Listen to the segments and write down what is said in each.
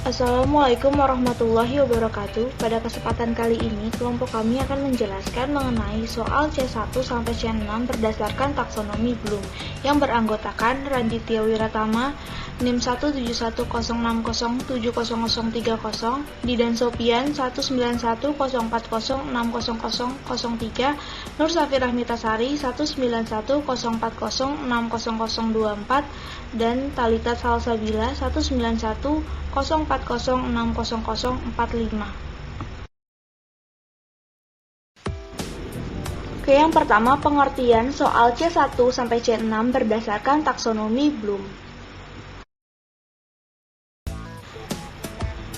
Assalamualaikum warahmatullahi wabarakatuh. Pada kesempatan kali ini, kelompok kami akan menjelaskan mengenai soal C1 sampai C6 berdasarkan taksonomi Bloom yang beranggotakan Raditya Wiratama, NIM 17106070030, Didan Sopian 19104060003, Nur Safirah Mitasari 19104060024, dan Talita Salsabila 19104060045. Oke, yang pertama pengertian soal C1 sampai C6 berdasarkan taksonomi Bloom.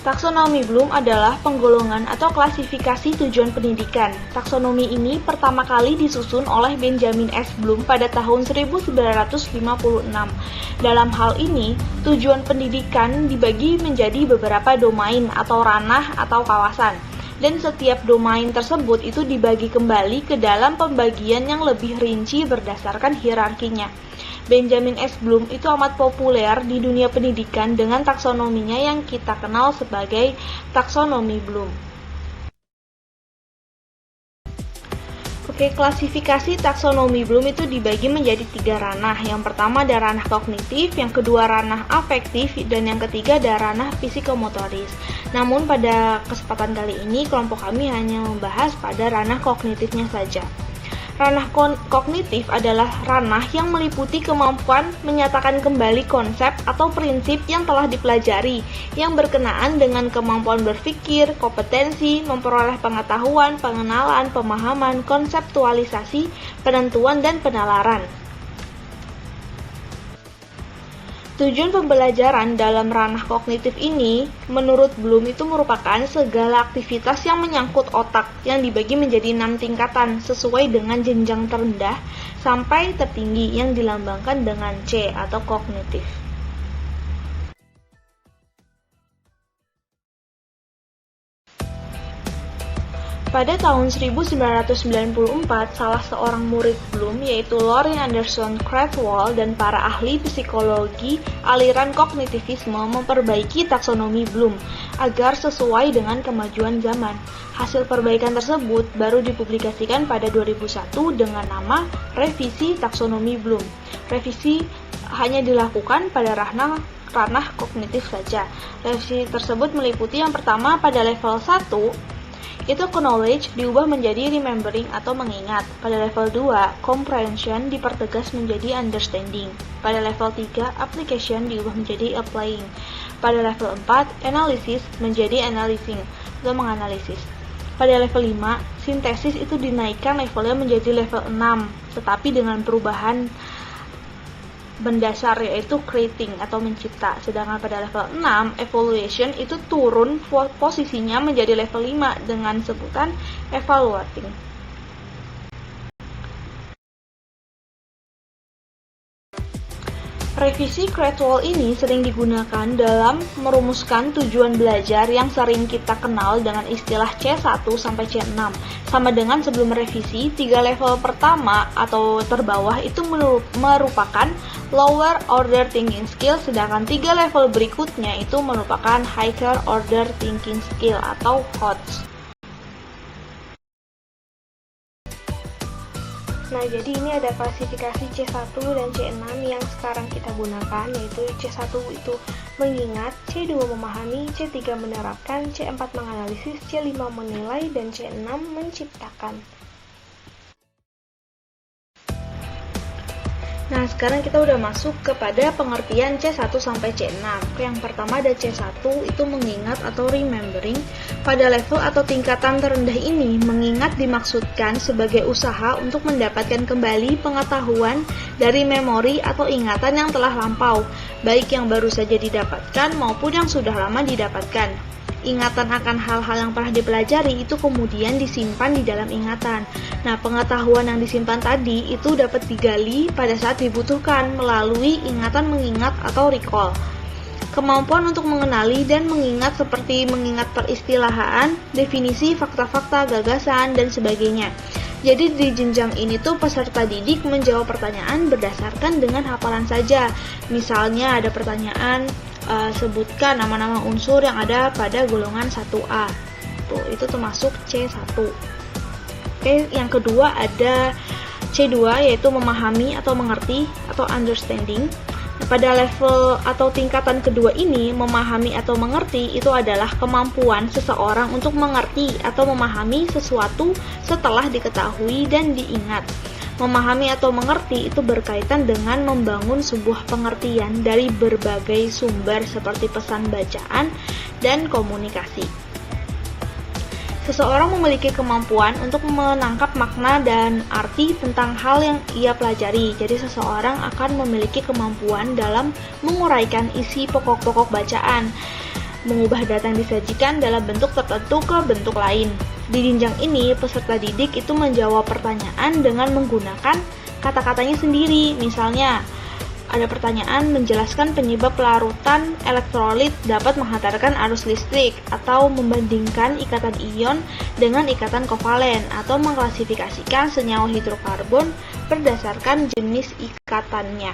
Taksonomi Bloom adalah penggolongan atau klasifikasi tujuan pendidikan. Taksonomi ini pertama kali disusun oleh Benjamin S. Bloom pada tahun 1956. Dalam hal ini, tujuan pendidikan dibagi menjadi beberapa domain atau ranah atau kawasan. Dan setiap domain tersebut itu dibagi kembali ke dalam pembagian yang lebih rinci berdasarkan hierarkinya. Benjamin S. Bloom itu amat populer di dunia pendidikan dengan taksonominya yang kita kenal sebagai taksonomi Bloom. Oke, klasifikasi taksonomi Bloom itu dibagi menjadi 3 ranah. Yang pertama ada ranah kognitif, yang kedua ranah afektif, dan yang ketiga ada ranah psikomotoris. Namun pada kesempatan kali ini kelompok kami hanya membahas pada ranah kognitifnya saja. Ranah kognitif adalah ranah yang meliputi kemampuan menyatakan kembali konsep atau prinsip yang telah dipelajari, yang berkenaan dengan kemampuan berpikir, kompetensi, memperoleh pengetahuan, pengenalan, pemahaman, konseptualisasi, penentuan, dan penalaran. Tujuan pembelajaran dalam ranah kognitif ini, menurut Bloom itu merupakan segala aktivitas yang menyangkut otak yang dibagi menjadi 6 tingkatan sesuai dengan jenjang terendah sampai tertinggi yang dilambangkan dengan C atau kognitif. Pada tahun 1994, salah seorang murid Bloom, yaitu Lorin Anderson Krathwohl dan para ahli psikologi aliran kognitivisme memperbaiki taksonomi Bloom agar sesuai dengan kemajuan zaman. Hasil perbaikan tersebut baru dipublikasikan pada 2001 dengan nama Revisi Taksonomi Bloom. Revisi hanya dilakukan pada ranah kognitif saja. Revisi tersebut meliputi yang pertama pada level 1, itu knowledge diubah menjadi remembering atau mengingat. Pada level 2, comprehension dipertegas menjadi understanding. Pada level 3, application diubah menjadi applying. Pada level 4, analysis menjadi analyzing atau menganalisis. Pada level 5, sintesis itu dinaikkan levelnya menjadi level 6, tetapi dengan perubahan mendasar, yaitu creating atau mencipta. Sedangkan pada level 6, evaluation itu turun posisinya menjadi level 5 dengan sebutan evaluating. Revisi Krathwohl ini sering digunakan dalam merumuskan tujuan belajar yang sering kita kenal dengan istilah C1 sampai C6. Sama dengan sebelum revisi, 3 level pertama atau terbawah itu merupakan lower order thinking skill, sedangkan 3 level berikutnya itu merupakan higher order thinking skill atau HOTS. Nah, jadi ini ada klasifikasi C1 dan C6 yang sekarang kita gunakan, yaitu C1 itu mengingat, C2 memahami, C3 menerapkan, C4 menganalisis, C5 menilai, dan C6 menciptakan. Nah, sekarang kita udah masuk kepada pengertian C1 sampai C6. Yang pertama ada C1, itu mengingat atau remembering. Pada level atau tingkatan terendah ini, mengingat dimaksudkan sebagai usaha untuk mendapatkan kembali pengetahuan dari memori atau ingatan yang telah lampau, baik yang baru saja didapatkan maupun yang sudah lama didapatkan. Ingatan akan hal-hal yang pernah dipelajari itu kemudian disimpan di dalam ingatan. Nah, pengetahuan yang disimpan tadi itu dapat digali pada saat dibutuhkan melalui ingatan mengingat atau recall. Kemampuan untuk mengenali dan mengingat seperti mengingat peristilahan, definisi, fakta-fakta, gagasan, dan sebagainya. Jadi di jenjang ini tuh peserta didik menjawab pertanyaan berdasarkan dengan hafalan saja. Misalnya ada pertanyaan, sebutkan nama-nama unsur yang ada pada golongan 1A. Tuh, itu termasuk C1. Oke, yang kedua ada C2, yaitu memahami atau mengerti atau understanding. Pada level atau tingkatan kedua ini, memahami atau mengerti itu adalah kemampuan seseorang untuk mengerti atau memahami sesuatu setelah diketahui dan diingat. Memahami atau mengerti itu berkaitan dengan membangun sebuah pengertian dari berbagai sumber seperti pesan bacaan dan komunikasi. Seseorang memiliki kemampuan untuk menangkap makna dan arti tentang hal yang ia pelajari. Jadi seseorang akan memiliki kemampuan dalam menguraikan isi pokok-pokok bacaan, mengubah data yang disajikan dalam bentuk tertentu ke bentuk lain. Di jenjang ini, peserta didik itu menjawab pertanyaan dengan menggunakan kata-katanya sendiri. Misalnya, ada pertanyaan menjelaskan penyebab larutan elektrolit dapat menghantarkan arus listrik, atau membandingkan ikatan ion dengan ikatan kovalen, atau mengklasifikasikan senyawa hidrokarbon berdasarkan jenis ikatannya.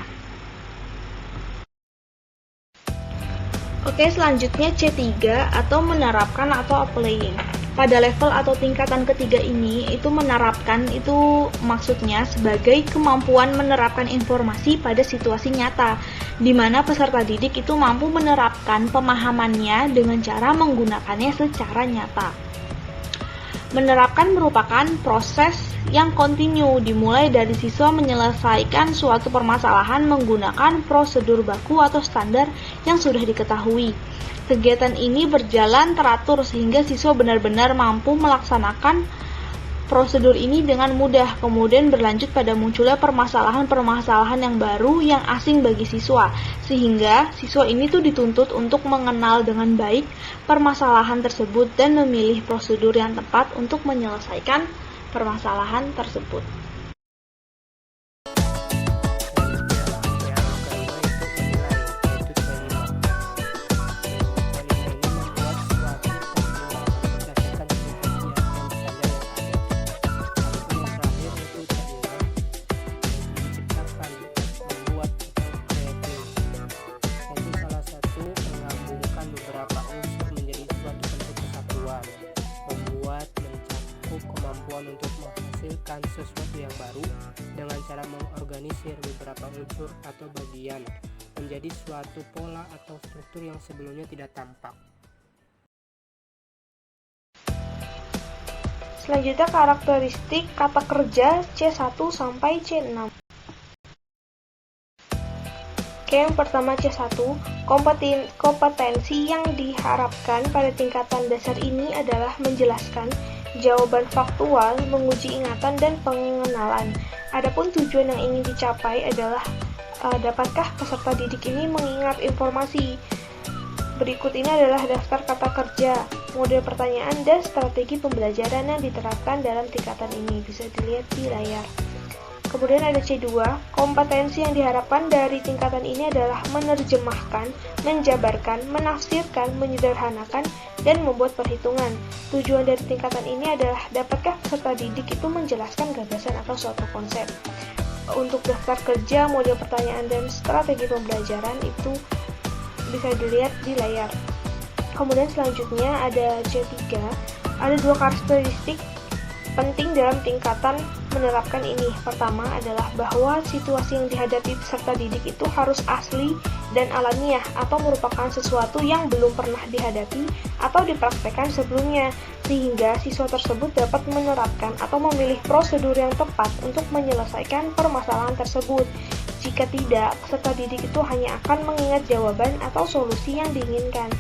Oke, selanjutnya C3 atau menerapkan atau applying. Pada level atau tingkatan ketiga ini, itu menerapkan itu maksudnya sebagai kemampuan menerapkan informasi pada situasi nyata, di mana peserta didik itu mampu menerapkan pemahamannya dengan cara menggunakannya secara nyata. Menerapkan merupakan proses yang kontinu, dimulai dari siswa menyelesaikan suatu permasalahan menggunakan prosedur baku atau standar yang sudah diketahui. Kegiatan ini berjalan teratur sehingga siswa benar-benar mampu melaksanakan prosedur ini dengan mudah, kemudian berlanjut pada munculnya permasalahan-permasalahan yang baru yang asing bagi siswa, sehingga siswa ini tuh dituntut untuk mengenal dengan baik permasalahan tersebut dan memilih prosedur yang tepat untuk menyelesaikan permasalahan tersebut. Untuk menghasilkan sesuatu yang baru dengan cara mengorganisir beberapa unsur atau bagian menjadi suatu pola atau struktur yang sebelumnya tidak tampak. Selanjutnya karakteristik kata kerja C1 sampai C6. Oke, yang pertama C1, kompetensi yang diharapkan pada tingkatan dasar ini adalah menjelaskan jawaban faktual, menguji ingatan dan pengenalan. Adapun tujuan yang ingin dicapai adalah dapatkah peserta didik ini mengingat informasi. Berikut ini adalah daftar kata kerja, model pertanyaan, dan strategi pembelajaran yang diterapkan dalam tingkatan ini. Bisa dilihat di layar. Kemudian ada C2, kompetensi yang diharapkan dari tingkatan ini adalah menerjemahkan, menjabarkan, menafsirkan, menyederhanakan, dan membuat perhitungan. Tujuan dari tingkatan ini adalah dapatkah peserta didik itu menjelaskan gagasan atau suatu konsep. Untuk daftar kerja, model pertanyaan, dan strategi pembelajaran itu bisa dilihat di layar. Kemudian selanjutnya ada C3, ada dua karakteristik penting dalam tingkatan menerapkan ini. Pertama adalah bahwa situasi yang dihadapi peserta didik itu harus asli dan alamiah atau merupakan sesuatu yang belum pernah dihadapi atau dipraktekkan sebelumnya, sehingga siswa tersebut dapat menerapkan atau memilih prosedur yang tepat untuk menyelesaikan permasalahan tersebut. Jika tidak, peserta didik itu hanya akan mengingat jawaban atau solusi yang diinginkan.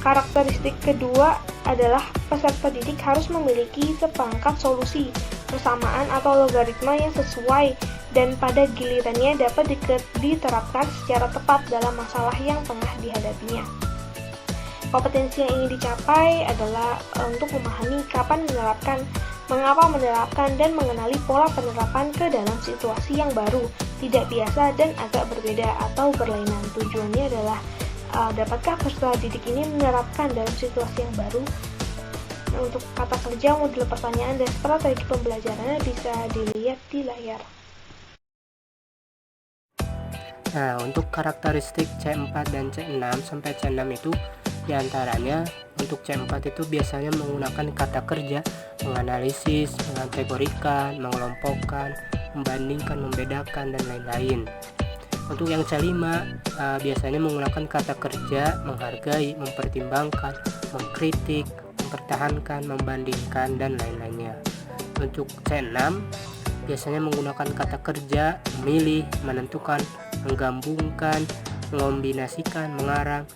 Karakteristik kedua adalah peserta didik harus memiliki seperangkat solusi, persamaan atau logaritma yang sesuai dan pada gilirannya dapat diterapkan secara tepat dalam masalah yang tengah dihadapinya. Kompetensi yang ingin dicapai adalah untuk memahami kapan menerapkan, mengapa menerapkan, dan mengenali pola penerapan ke dalam situasi yang baru, tidak biasa, dan agak berbeda atau berlainan. Tujuannya adalah dapatkah peserta didik ini menerapkan dalam situasi yang baru. Untuk kata kerja, model pertanyaan, dan strategi pembelajarannya bisa dilihat di layar. Nah, untuk karakteristik C4 dan C6 sampai C6 itu diantaranya untuk C4 itu biasanya menggunakan kata kerja, menganalisis, mengategorikan, mengelompokkan, membandingkan, membedakan, dan lain-lain. Untuk yang C5 biasanya menggunakan kata kerja, menghargai, mempertimbangkan, mengkritik, mempertahankan, membandingkan, dan lain-lainnya. Untuk C6 biasanya menggunakan kata kerja, memilih, menentukan, menggabungkan, mengombinasikan, mengarang,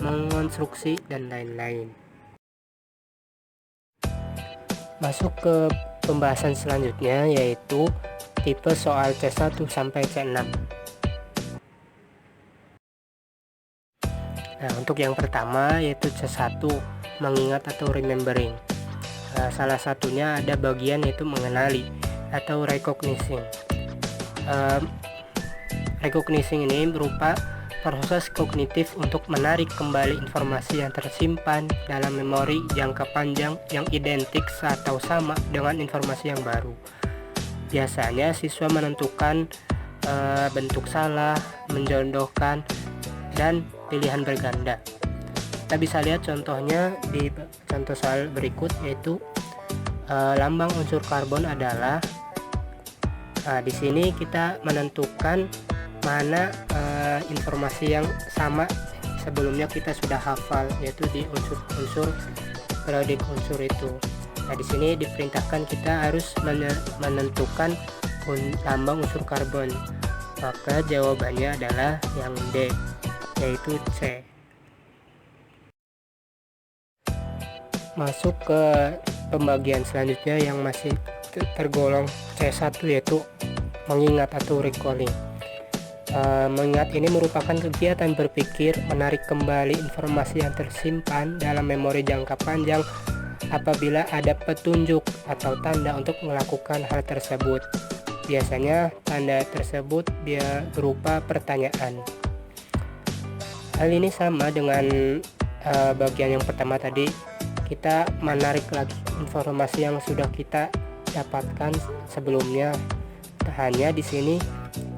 mengonstruksi, dan lain-lain. Masuk ke pembahasan selanjutnya, yaitu tipe soal C1 sampai C6. Nah, untuk yang pertama yaitu C1, mengingat atau remembering. Salah satunya ada bagian yaitu mengenali atau recognizing. Recognizing ini berupa proses kognitif untuk menarik kembali informasi yang tersimpan dalam memori jangka panjang yang identik atau sama dengan informasi yang baru. Biasanya siswa menentukan bentuk salah, menjodohkan, dan pilihan berganda. Kita bisa lihat contohnya di contoh soal berikut, yaitu lambang unsur karbon adalah. Di sini kita menentukan mana informasi yang sama sebelumnya kita sudah hafal, yaitu di unsur periodik unsur itu. Nah, di sini diperintahkan kita harus menentukan lambang unsur karbon. Maka jawabannya adalah yang D, yaitu C. Masuk ke pembagian selanjutnya yang masih tergolong C1, yaitu mengingat atau recalling. Mengingat ini merupakan kegiatan berpikir menarik kembali informasi yang tersimpan dalam memori jangka panjang apabila ada petunjuk atau tanda untuk melakukan hal tersebut. Biasanya tanda tersebut berupa pertanyaan. Hal ini sama dengan bagian yang pertama tadi, kita menarik lagi informasi yang sudah kita dapatkan sebelumnya. Hanya di sini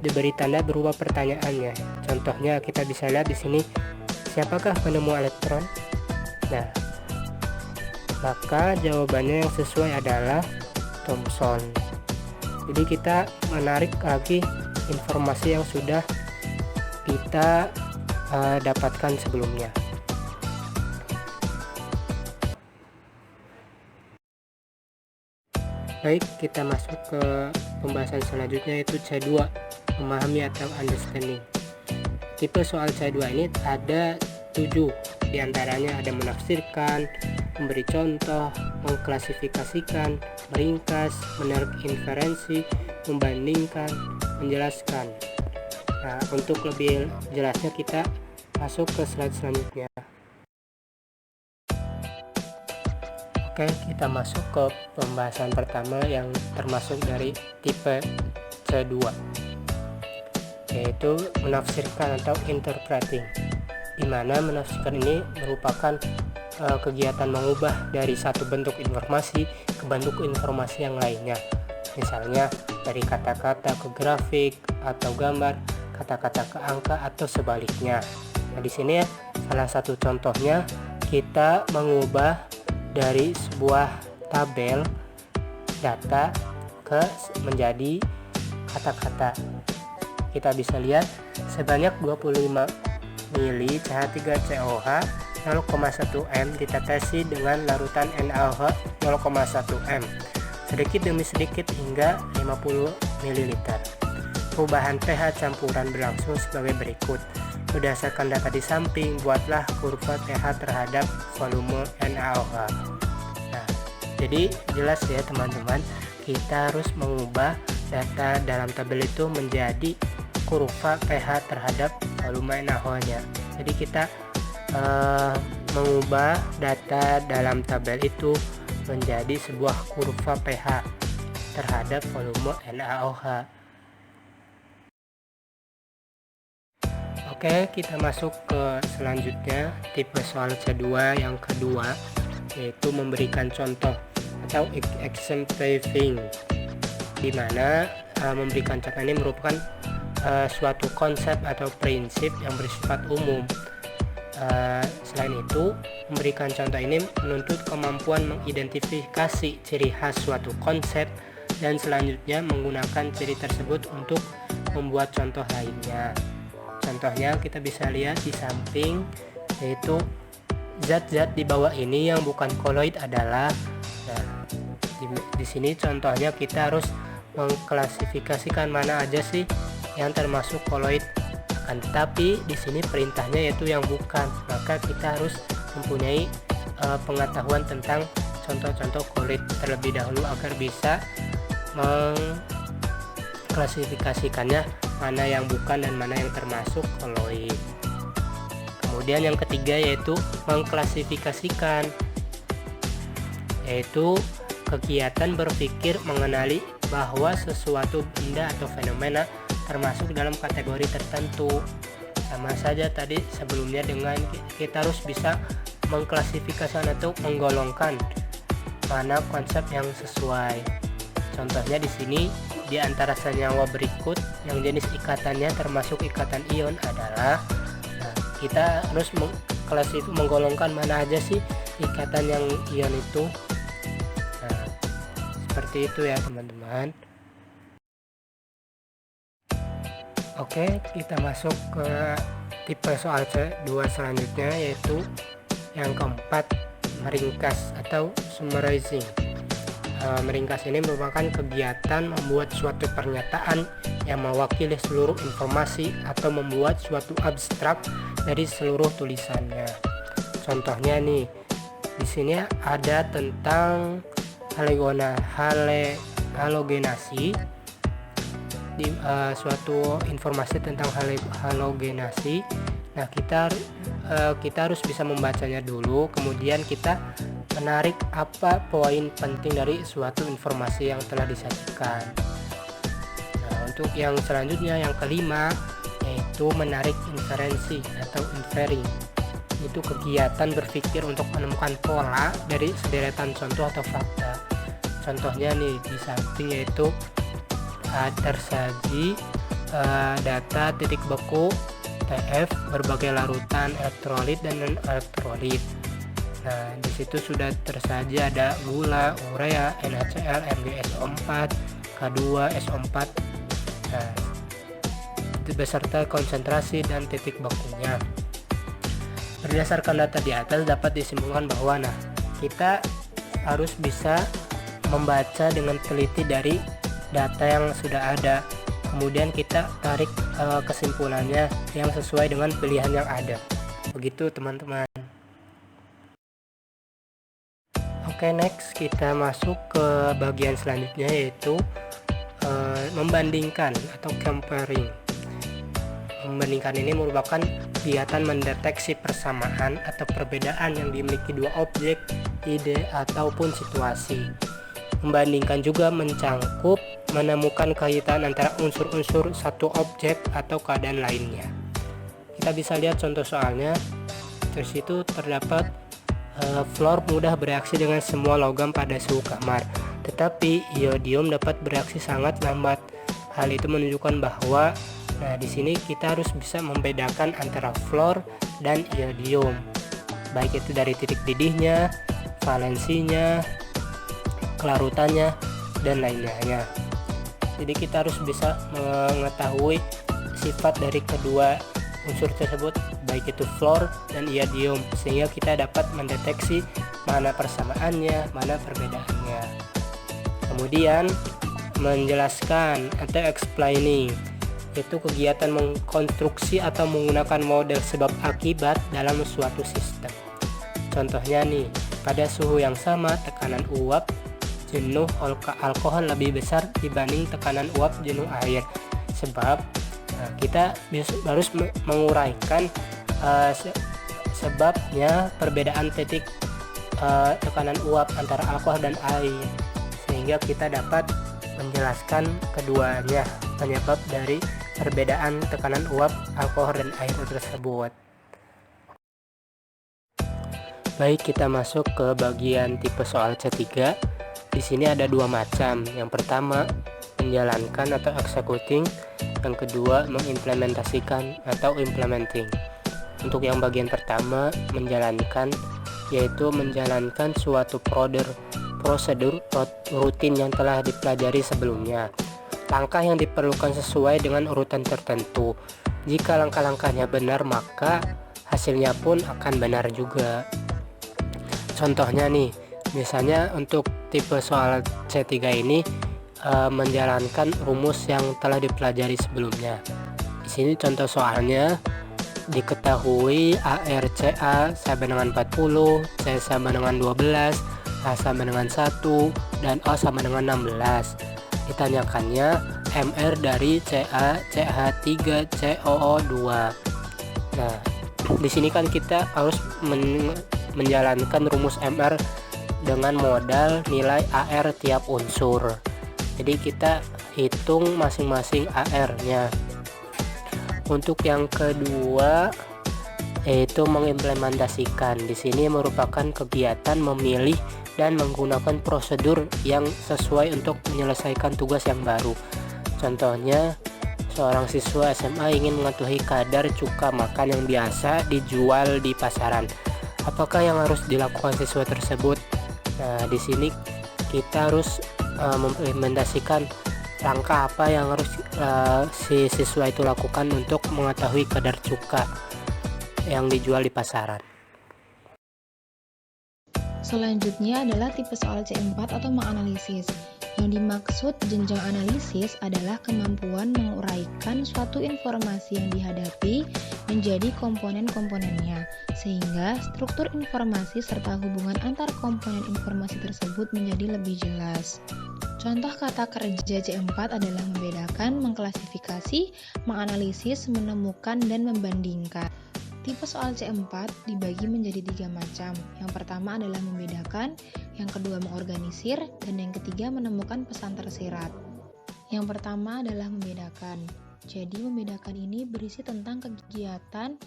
diberi tanda berupa pertanyaannya. Contohnya kita bisa lihat di sini, siapakah penemu elektron? Nah, maka jawabannya yang sesuai adalah Thomson. Jadi kita menarik lagi informasi yang sudah kita dapatkan sebelumnya. Baik, kita masuk ke pembahasan selanjutnya, yaitu C2, memahami atau understanding. Tipe soal C2 ini ada 7, diantaranya ada menafsirkan, memberi contoh, mengklasifikasikan, meringkas, menarik inferensi, membandingkan, menjelaskan. Nah, untuk lebih jelasnya kita masuk ke slide selanjutnya. Oke, kita masuk ke pembahasan pertama yang termasuk dari tipe C2, yaitu menafsirkan atau interpreting, di mana menafsirkan ini merupakan kegiatan mengubah dari satu bentuk informasi ke bentuk informasi yang lainnya. Misalnya dari kata-kata ke grafik atau gambar, kata-kata ke angka atau sebaliknya. Nah, di sini salah satu contohnya, kita mengubah dari sebuah tabel data menjadi kata-kata. Kita bisa lihat sebanyak 25 mili CH3COH 0,1 M ditetesi dengan larutan NaOH 0,1 M sedikit demi sedikit hingga 50 ml. Perubahan pH campuran berlangsung sebagai berikut. Berdasarkan data di samping, buatlah kurva pH terhadap volume NaOH. Nah, jadi jelas ya teman-teman, kita harus mengubah data dalam tabel itu menjadi kurva pH terhadap volume NaOH-nya. Jadi kita mengubah data dalam tabel itu menjadi sebuah kurva pH terhadap volume NaOH. Oke, kita masuk ke selanjutnya, tipe soal C2 yang kedua, yaitu memberikan contoh atau exemplifying, di mana memberikan contoh ini merupakan suatu konsep atau prinsip yang bersifat umum. Selain itu, memberikan contoh ini menuntut kemampuan mengidentifikasi ciri khas suatu konsep dan selanjutnya menggunakan ciri tersebut untuk membuat contoh lainnya. Contohnya kita bisa lihat di samping, yaitu zat-zat di bawah ini yang bukan koloid adalah, di sini contohnya kita harus mengklasifikasikan mana aja sih yang termasuk koloid. Tetapi di sini perintahnya yaitu yang bukan, maka kita harus mempunyai pengetahuan tentang contoh-contoh koloid terlebih dahulu agar bisa mengklasifikasikannya mana yang bukan dan mana yang termasuk koloid. Kemudian yang ketiga yaitu mengklasifikasikan, yaitu kegiatan berpikir mengenali bahwa sesuatu benda atau fenomena termasuk dalam kategori tertentu. Sama saja tadi sebelumnya dengan kita harus bisa mengklasifikasikan atau menggolongkan mana konsep yang sesuai. Contohnya di sini di antara senyawa berikut yang jenis ikatannya termasuk ikatan ion adalah, kita harus menggolongkan mana aja sih ikatan yang ion itu. Seperti itu ya teman-teman. Oke, kita masuk ke tipe soal C2 selanjutnya, yaitu yang keempat, meringkas atau summarizing. Meringkas ini merupakan kegiatan membuat suatu pernyataan yang mewakili seluruh informasi atau membuat suatu abstrak dari seluruh tulisannya. Contohnya nih, di sini ada tentang halogenasi. Di suatu informasi tentang halogenasi. Nah, kita harus bisa membacanya dulu, kemudian kita menarik apa poin penting dari suatu informasi yang telah disajikan. Nah, untuk yang selanjutnya, yang kelima, yaitu menarik inferensi atau inferring. Itu kegiatan berpikir untuk menemukan pola dari sederetan contoh atau fakta. Contohnya nih di samping, yaitu tersaji data titik beku TF berbagai larutan elektrolit dan non elektrolit. Nah, di situ sudah tersaji ada gula, urea, NaCl, MgSO4, K2SO4, beserta konsentrasi dan titik bakunya. Berdasarkan data di atas dapat disimpulkan bahwa kita harus bisa membaca dengan teliti dari data yang sudah ada, kemudian kita tarik kesimpulannya yang sesuai dengan pilihan yang ada. Begitu teman-teman. Oke, next kita masuk ke bagian selanjutnya, yaitu membandingkan atau comparing. Membandingkan ini merupakan kegiatan mendeteksi persamaan atau perbedaan yang dimiliki dua objek, ide, ataupun situasi. Membandingkan juga mencangkup menemukan kaitan antara unsur-unsur satu objek atau keadaan lainnya. Kita bisa lihat contoh soalnya. Di situ terdapat fluor mudah bereaksi dengan semua logam pada suhu kamar, tetapi iodium dapat bereaksi sangat lambat. Hal itu menunjukkan bahwa di sini kita harus bisa membedakan antara fluor dan iodium, baik itu dari titik didihnya, valensinya, kelarutannya, dan lain-lainnya. Jadi kita harus bisa mengetahui sifat dari kedua unsur tersebut, baik itu fluor dan iodium, sehingga kita dapat mendeteksi mana persamaannya, mana perbedaannya. Kemudian menjelaskan atau explaining, yaitu kegiatan mengkonstruksi atau menggunakan model sebab akibat dalam suatu sistem. Contohnya nih, pada suhu yang sama tekanan uap jenuh alkohol lebih besar dibanding tekanan uap jenuh air. Sebab kita harus menguraikan sebabnya perbedaan titik tekanan uap antara alkohol dan air, sehingga kita dapat menjelaskan keduanya, penyebab dari perbedaan tekanan uap alkohol dan air tersebut. Baik, kita masuk ke bagian tipe soal C3. Di sini ada dua macam. Yang pertama, menjalankan atau executing. yang kedua mengimplementasikan atau implementing. Untuk yang bagian pertama, menjalankan, yaitu menjalankan suatu prosedur rutin yang telah dipelajari sebelumnya. Langkah yang diperlukan sesuai dengan urutan tertentu. Jika langkah-langkahnya benar, maka hasilnya pun akan benar juga. Contohnya nih, misalnya untuk tipe soal C3 ini menjalankan rumus yang telah dipelajari sebelumnya. Di sini contoh soalnya, diketahui ARCA sama dengan 40, C sama dengan 12, A sama dengan 1, dan O sama dengan 16. Ditanyakannya MR dari CA, CH3, COO2. Nah, di sini kan kita harus menjalankan rumus MR dengan modal nilai AR tiap unsur. Jadi kita hitung masing-masing AR-nya. Untuk yang kedua yaitu mengimplementasikan. Di sini merupakan kegiatan memilih dan menggunakan prosedur yang sesuai untuk menyelesaikan tugas yang baru. Contohnya, seorang siswa SMA ingin mengetahui kadar cuka makan yang biasa dijual di pasaran. Apakah yang harus dilakukan siswa tersebut? Nah, di sini kita harus mengimplementasikan langkah apa yang harus si siswa itu lakukan untuk mengetahui kadar cuka yang dijual di pasaran. Selanjutnya adalah tipe soal C4 atau menganalisis. Yang dimaksud jenjang analisis adalah kemampuan menguraikan suatu informasi yang dihadapi menjadi komponen-komponennya, sehingga struktur informasi serta hubungan antar komponen informasi tersebut menjadi lebih jelas. Contoh kata kerja C4 adalah membedakan, mengklasifikasi, menganalisis, menemukan, dan membandingkan. Tipe soal C4 dibagi menjadi 3 macam. Yang pertama adalah membedakan, yang kedua mengorganisir, dan yang ketiga menemukan pesan tersirat. Yang pertama adalah membedakan. Jadi membedakan ini berisi tentang kegiatan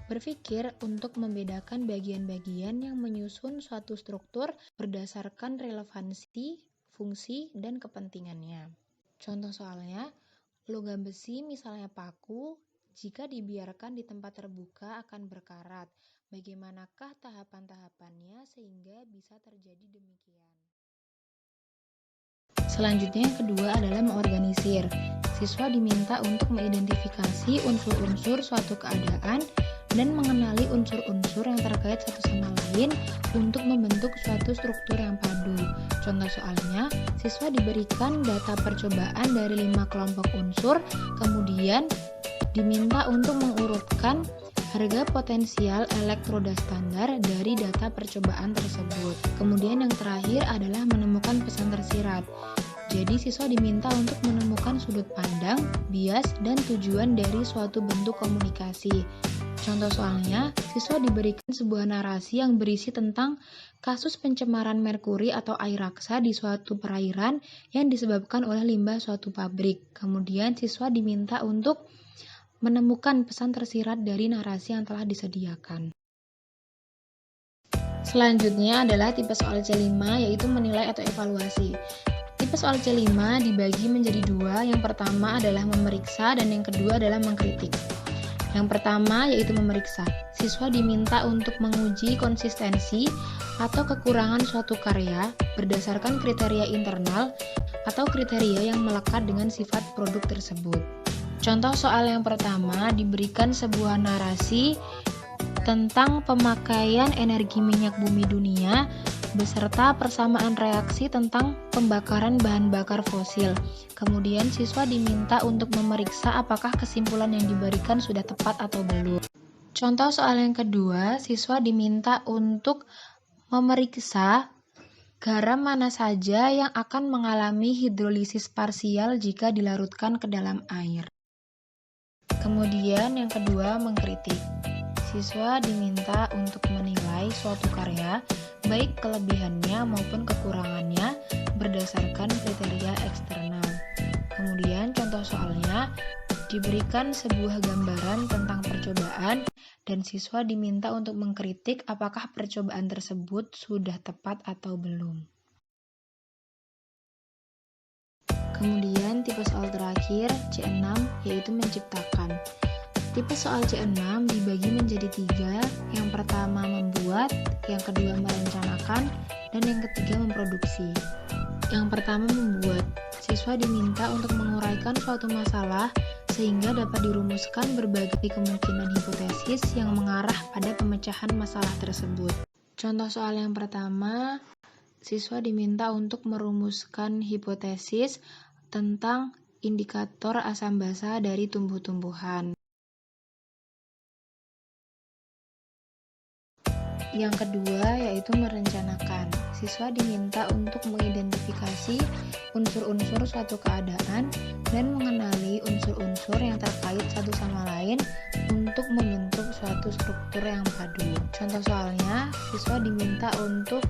berpikir untuk membedakan bagian-bagian yang menyusun suatu struktur berdasarkan relevansi, fungsi, dan kepentingannya. Contoh soalnya, logam besi misalnya paku, jika dibiarkan di tempat terbuka akan berkarat. Bagaimanakah tahapan-tahapannya sehingga bisa terjadi demikian? Selanjutnya yang kedua adalah mengorganisir. Siswa diminta untuk mengidentifikasi unsur-unsur suatu keadaan dan mengenali unsur-unsur yang terkait satu sama lain untuk membentuk suatu struktur yang padu. Contoh soalnya, siswa diberikan data percobaan dari 5 kelompok unsur, kemudian diminta untuk mengurutkan harga potensial elektroda standar dari data percobaan tersebut. Kemudian yang terakhir adalah menemukan pesan tersirat. Jadi siswa diminta untuk menemukan sudut pandang, bias, dan tujuan dari suatu bentuk komunikasi. Contoh soalnya, siswa diberikan sebuah narasi yang berisi tentang kasus pencemaran merkuri atau air raksa di suatu perairan yang disebabkan oleh limbah suatu pabrik. Kemudian siswa diminta untuk menemukan pesan tersirat dari narasi yang telah disediakan. Selanjutnya adalah tipe soal C5, yaitu menilai atau evaluasi. Tipe soal C5 dibagi menjadi 2, yang pertama adalah memeriksa dan yang kedua adalah mengkritik. Yang pertama yaitu memeriksa. Siswa diminta untuk menguji konsistensi atau kekurangan suatu karya berdasarkan kriteria internal atau kriteria yang melekat dengan sifat produk tersebut. Contoh soal yang pertama diberikan sebuah narasi tentang pemakaian energi minyak bumi dunia beserta persamaan reaksi tentang pembakaran bahan bakar fosil. Kemudian siswa diminta untuk memeriksa apakah kesimpulan yang diberikan sudah tepat atau belum. Contoh soal yang kedua, siswa diminta untuk memeriksa garam mana saja yang akan mengalami hidrolisis parsial jika dilarutkan ke dalam air. Kemudian yang kedua, mengkritik. Siswa diminta untuk menilai suatu karya, baik kelebihannya maupun kekurangannya berdasarkan kriteria eksternal. Kemudian contoh soalnya diberikan sebuah gambaran tentang percobaan dan siswa diminta untuk mengkritik apakah percobaan tersebut sudah tepat atau belum. Kemudian tipe soal terakhir C6 yaitu menciptakan. Tipe soal C6 dibagi menjadi 3, yang pertama membuat, yang kedua merencanakan, dan yang ketiga memproduksi. Yang pertama membuat, siswa diminta untuk menguraikan suatu masalah sehingga dapat dirumuskan berbagai kemungkinan hipotesis yang mengarah pada pemecahan masalah tersebut. Contoh soal yang pertama, siswa diminta untuk merumuskan hipotesis tentang indikator asam basa dari tumbuh-tumbuhan. Yang kedua yaitu merencanakan. Siswa diminta untuk mengidentifikasi unsur-unsur suatu keadaan dan mengenali unsur-unsur yang terkait satu sama lain untuk membentuk suatu struktur yang padu. Contoh soalnya, siswa diminta untuk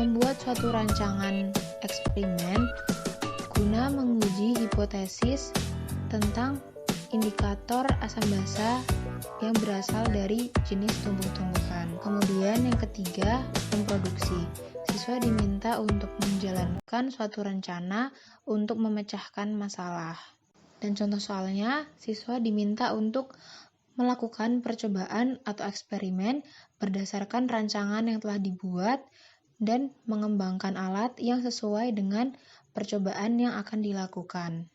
membuat suatu rancangan eksperimen guna menguji hipotesis tentang indikator asam basa yang berasal dari jenis tumbuh-tumbuhan. Kemudian yang ketiga, memproduksi. Siswa diminta untuk menjalankan suatu rencana untuk memecahkan masalah. Dan contoh soalnya, siswa diminta untuk melakukan percobaan atau eksperimen berdasarkan rancangan yang telah dibuat dan mengembangkan alat yang sesuai dengan percobaan yang akan dilakukan.